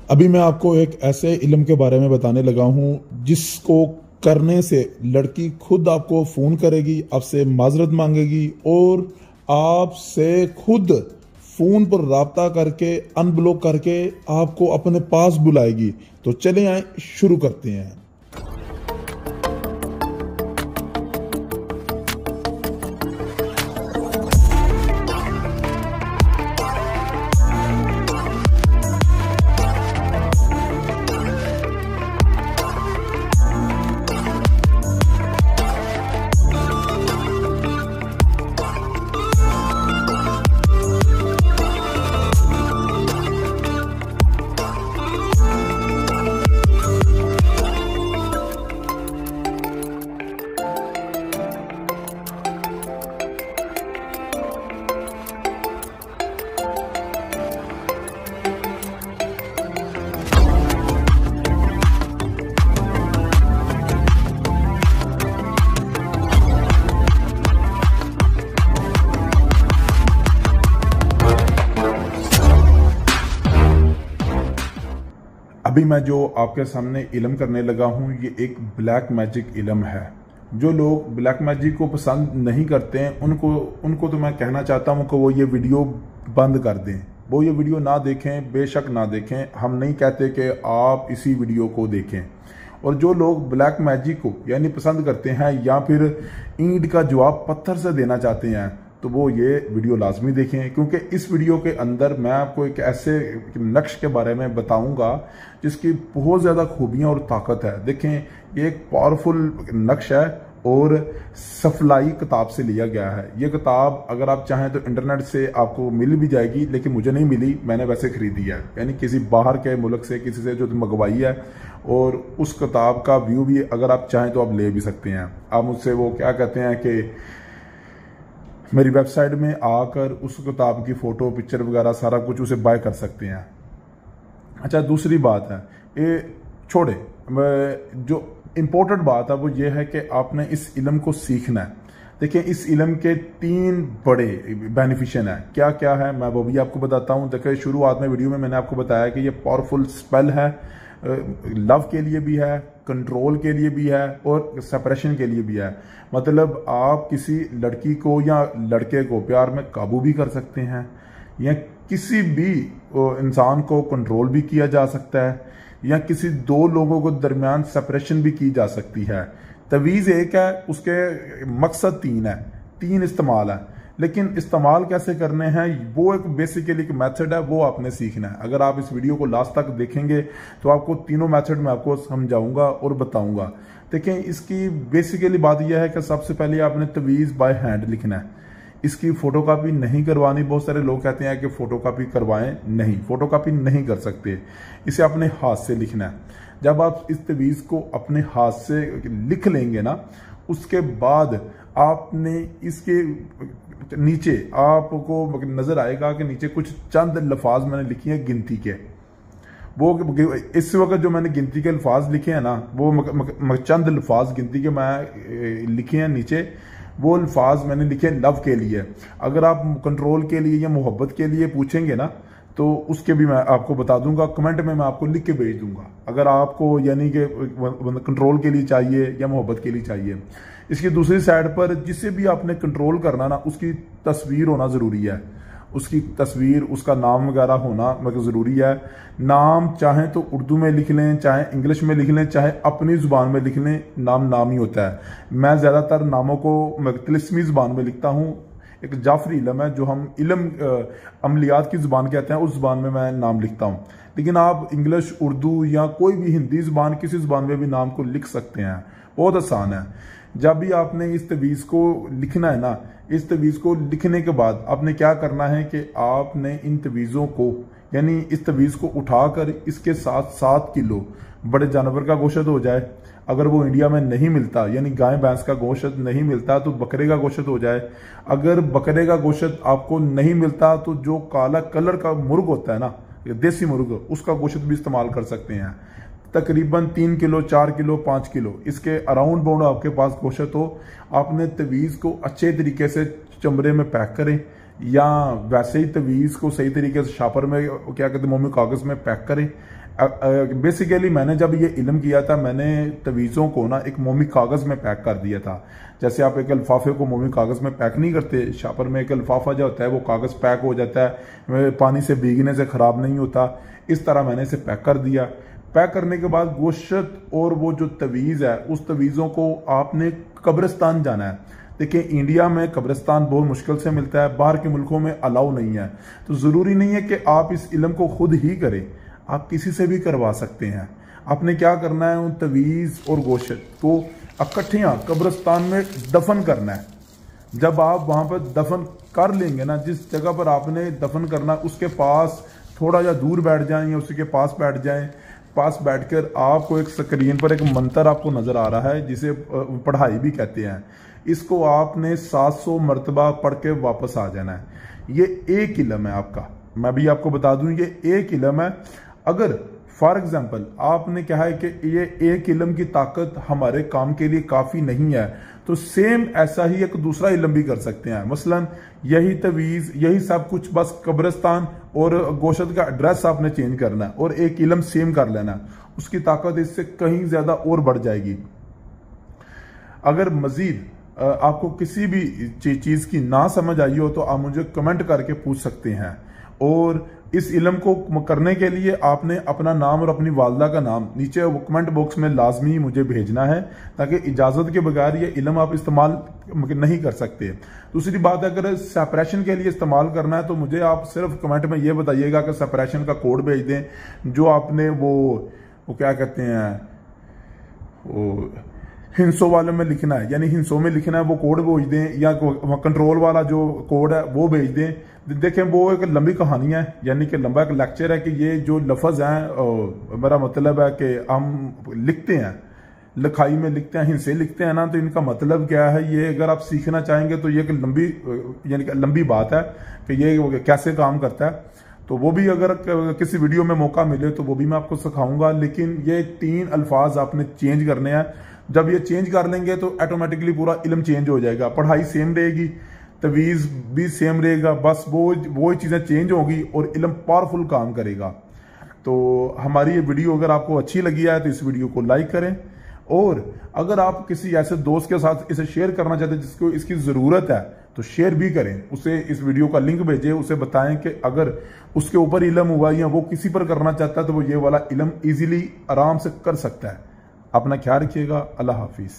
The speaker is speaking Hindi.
अभी मैं आपको एक ऐसे इल्म के बारे में बताने लगा हूं जिसको करने से लड़की खुद आपको फोन करेगी, आपसे माजरत मांगेगी और आपसे खुद फोन पर राब्ता करके अनब्लॉक करके आपको अपने पास बुलाएगी। तो चले आए शुरू करते हैं। अभी मैं जो आपके सामने इल्म करने लगा हूं ये एक ब्लैक मैजिक इल्म है। जो लोग ब्लैक मैजिक को पसंद नहीं करते हैं उनको तो मैं कहना चाहता हूं कि वो ये वीडियो बंद कर दें, वो ये वीडियो ना देखें, बेशक ना देखें। हम नहीं कहते कि आप इसी वीडियो को देखें। और जो लोग ब्लैक मैजिक को यानी पसंद करते हैं या फिर ईंट का जवाब पत्थर से देना चाहते हैं तो वो ये वीडियो लाजमी देखें, क्योंकि इस वीडियो के अंदर मैं आपको एक ऐसे नक्श के बारे में बताऊंगा जिसकी बहुत ज़्यादा खूबियां और ताकत है। देखें, ये एक पावरफुल नक्श है और सफलाई किताब से लिया गया है। ये किताब अगर आप चाहें तो इंटरनेट से आपको मिल भी जाएगी, लेकिन मुझे नहीं मिली, मैंने वैसे खरीदी है, यानी किसी बाहर के मुल्क से किसी से जो मंगवाई है। और उस किताब का व्यू भी अगर आप चाहें तो आप ले भी सकते हैं। आप मुझसे वो क्या कहते हैं कि मेरी वेबसाइट में आकर उस किताब की फोटो, पिक्चर वगैरह सारा कुछ उसे बाय कर सकते हैं। अच्छा, दूसरी बात है, ये छोड़े, जो इम्पोर्टेंट बात है वो ये है कि आपने इस इल्म को सीखना है। देखिए, इस इल्म के 3 बड़े बेनिफिशियन है। क्या क्या है मैं वो भी आपको बताता हूँ। देखिए, शुरुआत में वीडियो में मैंने आपको बताया कि ये पावरफुल स्पेल है, लव के लिए भी है, कंट्रोल के लिए भी है और सेपरेशन के लिए भी है। मतलब आप किसी लड़की को या लड़के को प्यार में काबू भी कर सकते हैं, या किसी भी इंसान को कंट्रोल भी किया जा सकता है, या किसी 2 लोगों को दरमियान सेपरेशन भी की जा सकती है। तवीज़ एक है, उसके मकसद 3 है, 3 इस्तेमाल है। लेकिन इस्तेमाल कैसे करने हैं वो एक बेसिकली एक मेथड है, वो आपने सीखना है। अगर आप इस वीडियो को लास्ट तक देखेंगे तो आपको तीनों मेथड में आपको समझाऊंगा और बताऊंगा। देखें, इसकी बेसिकली बात यह है कि सबसे पहले आपने तवीज़ बाय हैंड लिखना है। इसकी फोटोकॉपी नहीं करवानी। बहुत सारे लोग कहते हैं कि फोटोकॉपी करवाएं, नहीं, फोटोकॉपी नहीं कर सकते। इसे अपने हाथ से लिखना है। जब आप इस तवीज़ को अपने हाथ से लिख लेंगे ना, उसके बाद आपने इसके नीचे आपको नजर आएगा कि नीचे कुछ चंद लफ्ज मैंने लिखे हैं गिनती के। वो इस वक्त जो मैंने गिनती के अल्फाज लिखे हैं ना, वो चंद लफ्ज गिनती के मैं लिखे हैं नीचे। वो अल्फाज मैंने लिखे हैं लव के लिए। अगर आप कंट्रोल के लिए या मोहब्बत के लिए पूछेंगे ना तो उसके भी मैं आपको बता दूंगा, कमेंट में मैं आपको लिख के भेज दूंगा। अगर आपको यानी कि कंट्रोल के लिए चाहिए या मोहब्बत के लिए चाहिए। इसकी दूसरी साइड पर जिसे भी आपने कंट्रोल करना ना, उसकी तस्वीर होना जरूरी है। उसकी तस्वीर, उसका नाम वगैरह होना जरूरी है। नाम चाहे तो उर्दू में लिख लें, चाहे इंग्लिश में लिख लें, चाहे अपनी जुबान में लिख लें, नाम नाम ही होता है। मैं ज्यादातर नामों को तिलिस्मी जुबान में लिखता हूँ। एक जाफरी इल्म है जो हम इल्म अमलियात की जुबान कहते हैं, उस जुबान में मैं नाम लिखता हूँ। लेकिन आप इंग्लिश, उर्दू या कोई भी हिंदी जुबान, किसी जुबान में भी नाम को लिख सकते हैं, बहुत आसान है। जब भी आपने इस तवीज़ को लिखना है ना, इस तवीज़ को लिखने के बाद आपने क्या करना है कि आपने इन तवीज़ों को यानी इस तवीज़ को उठाकर इसके साथ 7 किलो बड़े जानवर का गोश्त हो जाए। अगर वो इंडिया में नहीं मिलता, यानी गाय भैंस का गोश्त नहीं मिलता, तो बकरे का गोश्त हो जाए। अगर बकरे का गोश्त आपको नहीं मिलता तो जो काला कलर का मुर्ग होता है ना, देसी मुर्ग, उसका गोश्त भी इस्तेमाल कर सकते हैं। तकरीबन 3 किलो, 4 किलो, 5 किलो इसके अराउंड बाउंड आपके पास गोश्त हो। आपने तवीज़ को अच्छे तरीके से चमड़े में पैक करें, या वैसे ही तवीज़ को सही तरीके से शापर में क्या कहते हैं मोमी कागज़ में पैक करें। बेसिकली मैंने जब ये इल्म किया था, मैंने तवीज़ों को ना एक मोमी कागज़ में पैक कर दिया था। जैसे आप एक लिफाफे को मोमी कागज़ में पैक नहीं करते, शापर में एक लिफाफा जो होता है वो कागज़ पैक हो जाता है, पानी से भीगने से ख़राब नहीं होता, इस तरह मैंने इसे पैक कर दिया। पैक करने के बाद गोश्त और वो जो तवीज़ है, उस तवीज़ों को आपने कब्रिस्तान जाना है। देखिए, इंडिया में कब्रिस्तान बहुत मुश्किल से मिलता है, बाहर के मुल्कों में अलाउ नहीं है, तो ज़रूरी नहीं है कि आप इस इल्म को खुद ही करें, आप किसी से भी करवा सकते हैं। आपने क्या करना है, उन तवीज़ और गोश्त को इकट्ठियाँ कब्रिस्तान में दफन करना है। जब आप वहाँ पर दफन कर लेंगे ना, जिस जगह पर आपने दफन करना उसके पास थोड़ा या दूर बैठ जाएं या उसी के पास बैठ जाएं। पास बैठकर आपको एक स्क्रीन पर एक मंत्र आपको नज़र आ रहा है, जिसे पढ़ाई भी कहते हैं, इसको आपने 700 मरतबा पढ़ के वापस आ जाना है। ये एक इल्म है आपका, मैं भी आपको बता दूं, ये एक इल्म है। अगर फॉर एग्जाम्पल आपने कहा है कि ये एक इल्म की ताकत हमारे काम के लिए काफ़ी नहीं है, तो सेम ऐसा ही एक दूसरा इल्म भी कर सकते हैं। मसलन यही तवीज़, यही सब कुछ, बस कब्रिस्तान और गोश्त का एड्रेस आपने चेंज करना है और एक इल्म सेम कर लेना है, उसकी ताकत इससे कहीं ज़्यादा और बढ़ जाएगी। अगर मजीद आपको किसी भी चीज़ की ना समझ आई हो तो आप मुझे कमेंट करके पूछ सकते हैं। और इस इल्म को करने के लिए आपने अपना नाम और अपनी वालदा का नाम नीचे कमेंट बॉक्स में लाजमी मुझे भेजना है, ताकि इजाज़त के बगैर ये इल्म आप इस्तेमाल नहीं कर सकते। दूसरी बात, अगर सेपरेशन के लिए इस्तेमाल करना है तो मुझे आप सिर्फ कमेंट में ये बताइएगा कि सेपरेशन का कोड भेज दें, जो आपने वो क्या कहते हैं, वो हिंसों वाले में लिखना है, यानी हिंसों में लिखना है, वो कोड भेज दें, या कंट्रोल वाला जो कोड है वो भेज दें। देखें, वो एक लंबी कहानी है, यानी कि लंबा एक लेक्चर है कि ये जो लफ्ज़ हैं, मेरा मतलब है कि हम लिखते हैं, लिखाई में लिखते हैं, हिंसे लिखते हैं ना, तो इनका मतलब क्या है, ये अगर आप सीखना चाहेंगे तो ये एक लंबी, यानी कि लंबी बात है कि ये कैसे काम करता है। तो वो भी अगर किसी वीडियो में मौका मिले तो वो भी मैं आपको सिखाऊंगा। लेकिन ये 3 अल्फाज आपने चेंज करने हैं। जब ये चेंज कर लेंगे तो ऑटोमेटिकली पूरा इल्म चेंज हो जाएगा, पढ़ाई सेम रहेगी, तवीज़ भी सेम रहेगा, बस वो चीज़ें चेंज होगी और इल्म पावरफुल काम करेगा। तो हमारी ये वीडियो अगर आपको अच्छी लगी है तो इस वीडियो को लाइक करें, और अगर आप किसी ऐसे दोस्त के साथ इसे शेयर करना चाहते हैं जिसको इसकी ज़रूरत है तो शेयर भी करें, उसे इस वीडियो का लिंक भेजें, उसे बताएं कि अगर उसके ऊपर इल्म हुआ या वो किसी पर करना चाहता है तो वो ये वाला इल्म ईजिली आराम से कर सकता है। अपना ख्याल रखिएगा। अल्लाह हाफिज़।